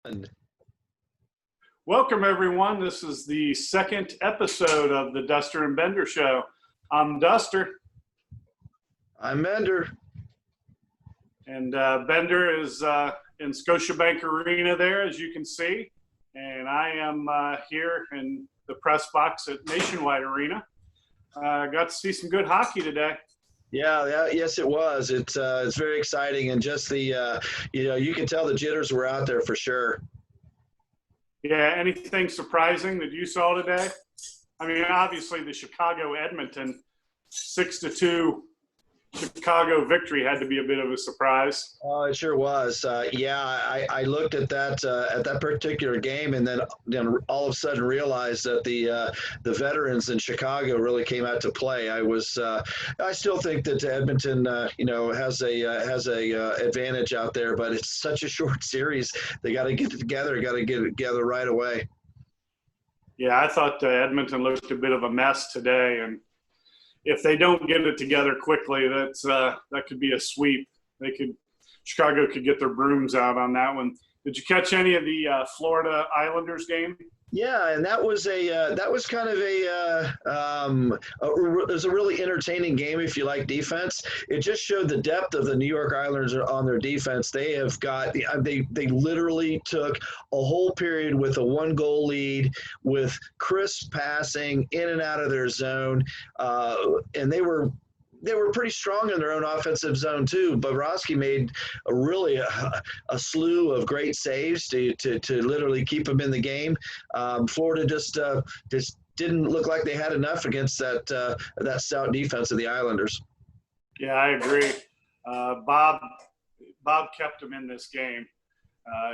And Welcome, everyone. This is the second episode of the Duster and Bender Show. I'm Duster. I'm Bender. And Bender is in Scotiabank Arena there, as you can see. And I am here in the press box at Nationwide Arena. Got to see some good hockey today. Yes, it was. It's very exciting, and just the you can tell the jitters were out there for sure. Yeah, anything surprising that you saw today? I mean, obviously the Chicago-Edmonton 6-2 Chicago victory had to be a bit of a surprise. Oh, it sure was. I looked at that particular game, and then all of a sudden realized that the veterans in Chicago really came out to play. I still think that Edmonton has a advantage out there, but it's such a short series. They got to get it together right away. Yeah, I thought Edmonton looked a bit of a mess today, and if they don't get it together quickly, that could be a sweep. Chicago could get their brooms out on that one. Did you catch any of the Florida Islanders game? Yeah, and that was kind of it was a really entertaining game if you like defense. It just showed the depth of the New York Islanders on their defense. They literally took a whole period with a 1-goal lead with crisp passing in and out of their zone, and they were pretty strong in their own offensive zone too. Bobrovsky made a slew of great saves to literally keep them in the game. Florida just didn't look like they had enough against that stout defense of the Islanders. Yeah, I agree. Bob kept them in this game.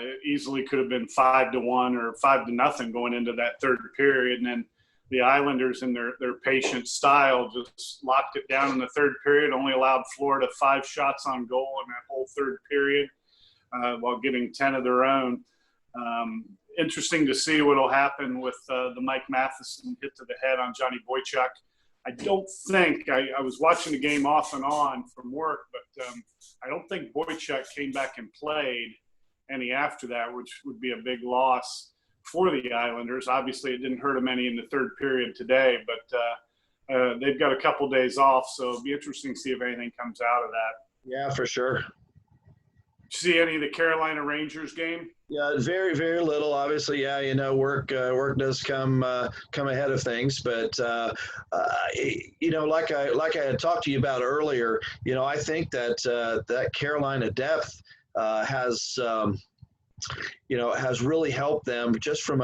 It easily could have been 5-1 or 5-0 going into that third period, and then the Islanders, in their patient style, just locked it down in the third period, only allowed Florida 5 shots on goal in that whole third period while getting 10 of their own. Interesting to see what will happen with the Mike Matheson hit to the head on Johnny Boychuk. I don't think – I was watching the game off and on from work, but I don't think Boychuk came back and played any after that, which would be a big loss for the Islanders. Obviously, it didn't hurt them any in the third period today, but they've got a couple days off, so it'll be interesting to see if anything comes out of that. Yeah, for sure. Did you see any of the Carolina Rangers game? Yeah, very, very little. Obviously, work does come ahead of things, but like I had talked to you about earlier, I think that Carolina depth has really helped them just from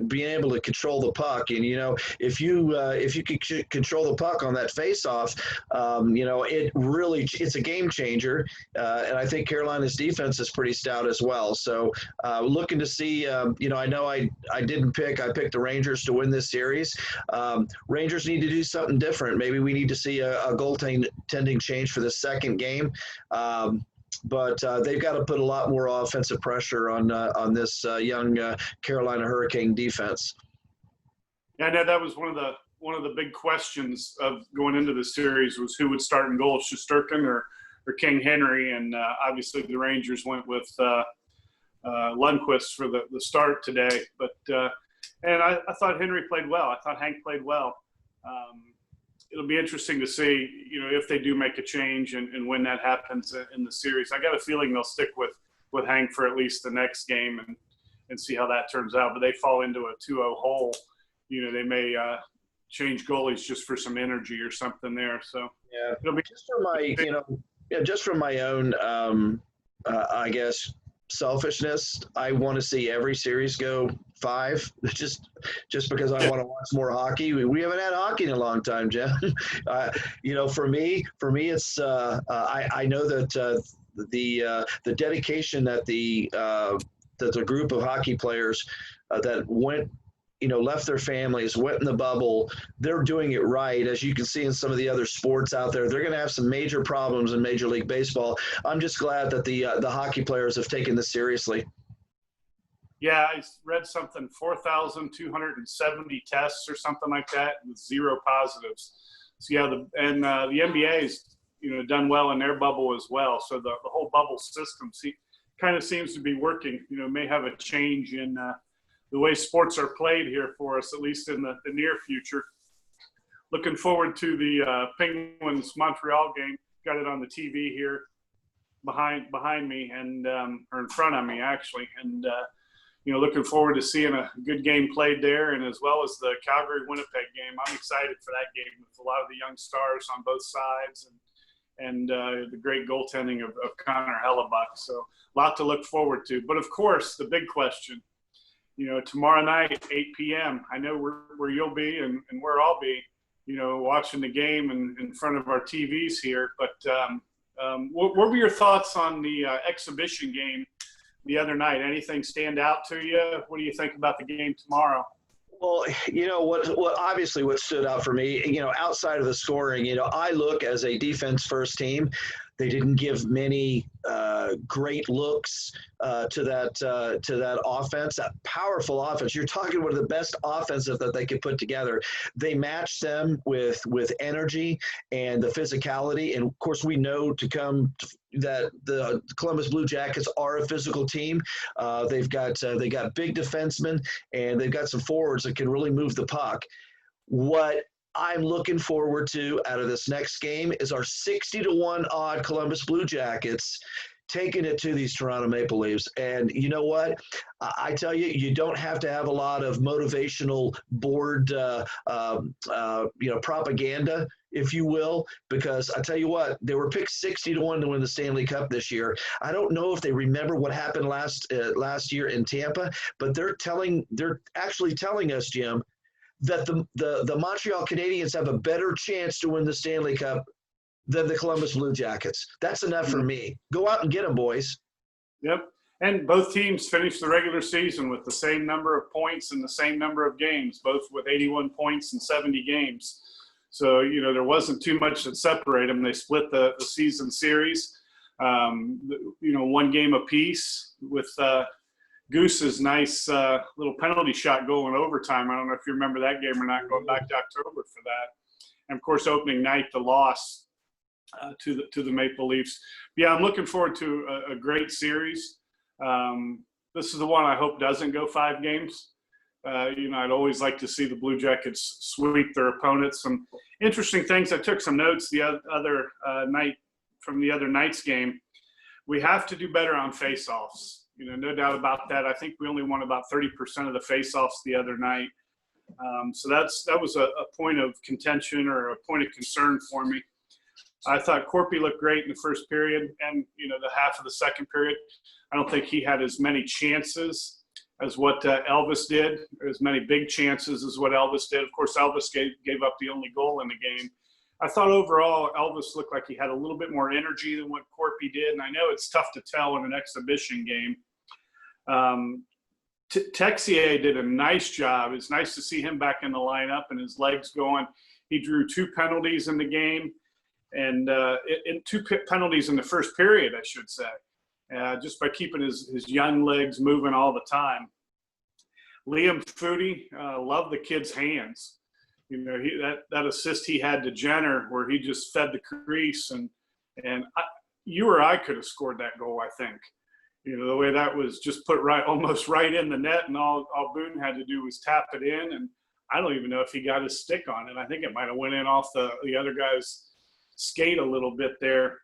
being able to control the puck. And if you could control the puck on that face-off, it's a game changer. And I think Carolina's defense is pretty stout as well. So looking to see. I know I picked the Rangers to win this series. Rangers need to do something different. Maybe we need to see a goaltending change for the second game. But they've got to put a lot more offensive pressure on this young Carolina Hurricane defense. Yeah, I know that was one of the big questions of going into the series was who would start in goal, Shesterkin or King Henry, and obviously the Rangers went with Lundqvist for the start today. But and I thought Henry played well. I thought Hank played well. It'll be interesting to see, if they do make a change and when that happens in the series. I got a feeling they'll stick with Hank for at least the next game and see how that turns out. But they fall into a 2-0 hole. They may change goalies just for some energy or something there. So yeah, it'll be just from my own, I guess, selfishness, I want to see every series go 5, just because I want to watch more hockey. We haven't had hockey in a long time, Jim. For me, it's I know that the dedication that the group of hockey players that went, left their families, went in the bubble, they're doing it right. As you can see in some of the other sports out there, they're going to have some major problems in Major League Baseball. I'm just glad that the hockey players have taken this seriously. Yeah, I read something, 4,270 tests or something like that with 0 positives. So, yeah, the NBA's, done well in their bubble as well. So the whole bubble system kind of seems to be working. May have a change in the way sports are played here for us, at least in the near future. Looking forward to the Penguins Montreal game. Got it on the TV here behind me and or in front of me actually, and looking forward to seeing a good game played there, and as well as the Calgary Winnipeg game. I'm excited for that game with a lot of the young stars on both sides, and the great goaltending of Connor Hellebuck. So a lot to look forward to. But of course, the big question, tomorrow night, 8 p.m. I know where you'll be and where I'll be, watching the game in front of our TVs here. But what were your thoughts on the exhibition game the other night? Anything stand out to you? What do you think about the game tomorrow? Well, what obviously what stood out for me, outside of the scoring, I look as a defense first team. They didn't give many great looks to that offense, that powerful offense. You're talking about the best offensive that they could put together. They matched them with energy and the physicality. And of course, we know that the Columbus Blue Jackets are a physical team. They got big defensemen, and they've got some forwards that can really move the puck. What I'm looking forward to out of this next game is our 60-1 odd Columbus Blue Jackets taking it to these Toronto Maple Leafs. And you know what? I tell you, you don't have to have a lot of motivational board, propaganda, if you will, because I tell you what, they were picked 60-1 to win the Stanley Cup this year. I don't know if they remember what happened last year in Tampa, but they're actually telling us, Jim, that the Montreal Canadiens have a better chance to win the Stanley Cup than the Columbus Blue Jackets. That's enough for me. Go out and get them, boys. Yep. And both teams finished the regular season with the same number of points and the same number of games, both with 81 points in 70 games. So, there wasn't too much that separated them. They split the season series, one game apiece with Goose's nice little penalty shot goal in overtime. I don't know if you remember that game or not, going back to October for that. And, of course, opening night, the loss to the Maple Leafs. Yeah, I'm looking forward to a great series. This is the one I hope doesn't go 5 games. I'd always like to see the Blue Jackets sweep their opponents. Some interesting things. I took some notes the other night from the other night's game. We have to do better on faceoffs. No doubt about that. I think we only won about 30% of the faceoffs the other night. So that was a point of contention or a point of concern for me. I thought Corpy looked great in the first period and, the half of the second period. I don't think he had as many chances as what Elvis did, or as many big chances as what Elvis did. Of course, Elvis gave up the only goal in the game. I thought overall Elvis looked like he had a little bit more energy than what Corpy did, and I know it's tough to tell in an exhibition game. Texier did a nice job. It's nice to see him back in the lineup and his legs going. He drew 2 penalties in the game, and in 2 penalties in the first period, I should say, just by keeping his young legs moving all the time. Liam Foudy, loved the kid's hands. That assist he had to Jenner where he just fed the crease, and you or I could have scored that goal, I think. The way that was just put almost right in the net, and all Boone had to do was tap it in, and I don't even know if he got his stick on it. I think it might have went in off the other guy's skate a little bit there.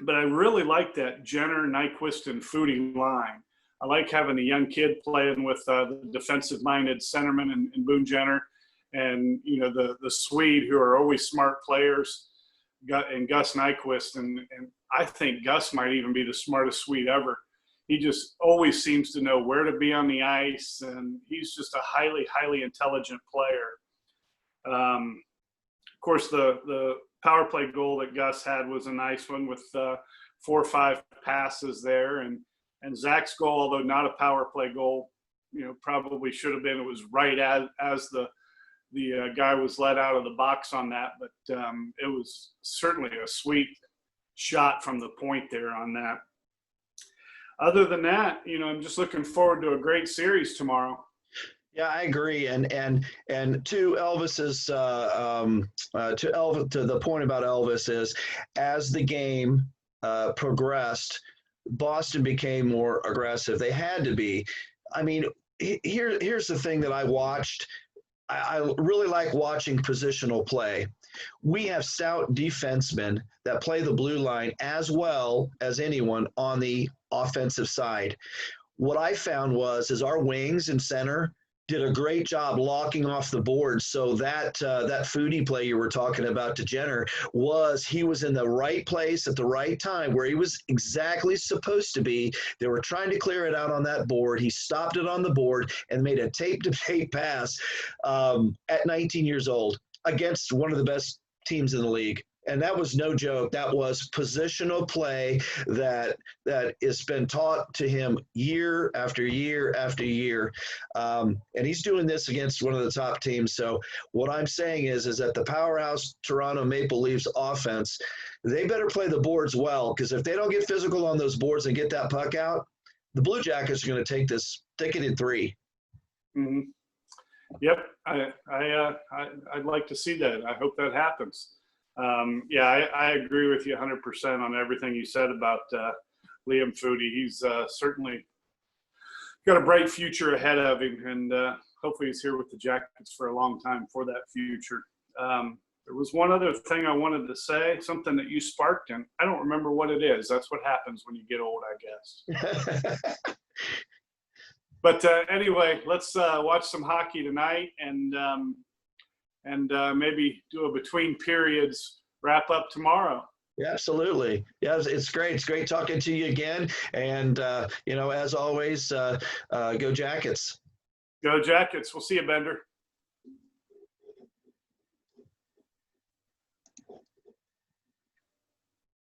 But I really like that Jenner, Nyquist, and Foudy line. I like having a young kid playing with the defensive-minded centerman and Boone Jenner, and the Swede, who are always smart players, and Gus Nyquist, and I think Gus might even be the smartest Swede ever. He just always seems to know where to be on the ice, and he's just a highly, highly intelligent player. Of course, the power play goal that Gus had was a nice one with 4 or 5 passes there, and Zach's goal, although not a power play goal, probably should have been. It was right as the guy was let out of the box on that, but it was certainly a sweet shot from the point there on that. Other than that, I'm just looking forward to a great series tomorrow. Yeah, I agree. And to Elvis's to the point about Elvis is, as the game progressed, Boston became more aggressive. They had to be. I mean, here's the thing that I watched. I really like watching positional play. We have stout defensemen that play the blue line as well as anyone on the offensive side. What I found is our wings and center did a great job locking off the board. So that foodie play you were talking about to Jenner he was in the right place at the right time where he was exactly supposed to be. They were trying to clear it out on that board. He stopped it on the board and made a tape-to-tape pass at 19 years old against one of the best teams in the league. And that was no joke. That was positional play that has been taught to him year after year after year. And he's doing this against one of the top teams. So what I'm saying is that the powerhouse Toronto Maple Leafs offense, they better play the boards well, because if they don't get physical on those boards and get that puck out, the Blue Jackets are going to take it in 3. Mm-hmm. Yep. I'd like to see that. I hope that happens. I agree with you 100% on everything you said about Liam Foudy. He's certainly got a bright future ahead of him, and hopefully he's here with the Jackets for a long time for that future. There was one other thing I wanted to say, something that you sparked, and I don't remember what it is. That's what happens when you get old, I guess. But anyway, let's watch some hockey tonight, and maybe do a between periods wrap up tomorrow. Yeah, absolutely. Yeah, it's great. It's great talking to you again. And, as always, go Jackets. Go Jackets. We'll see you, Bender.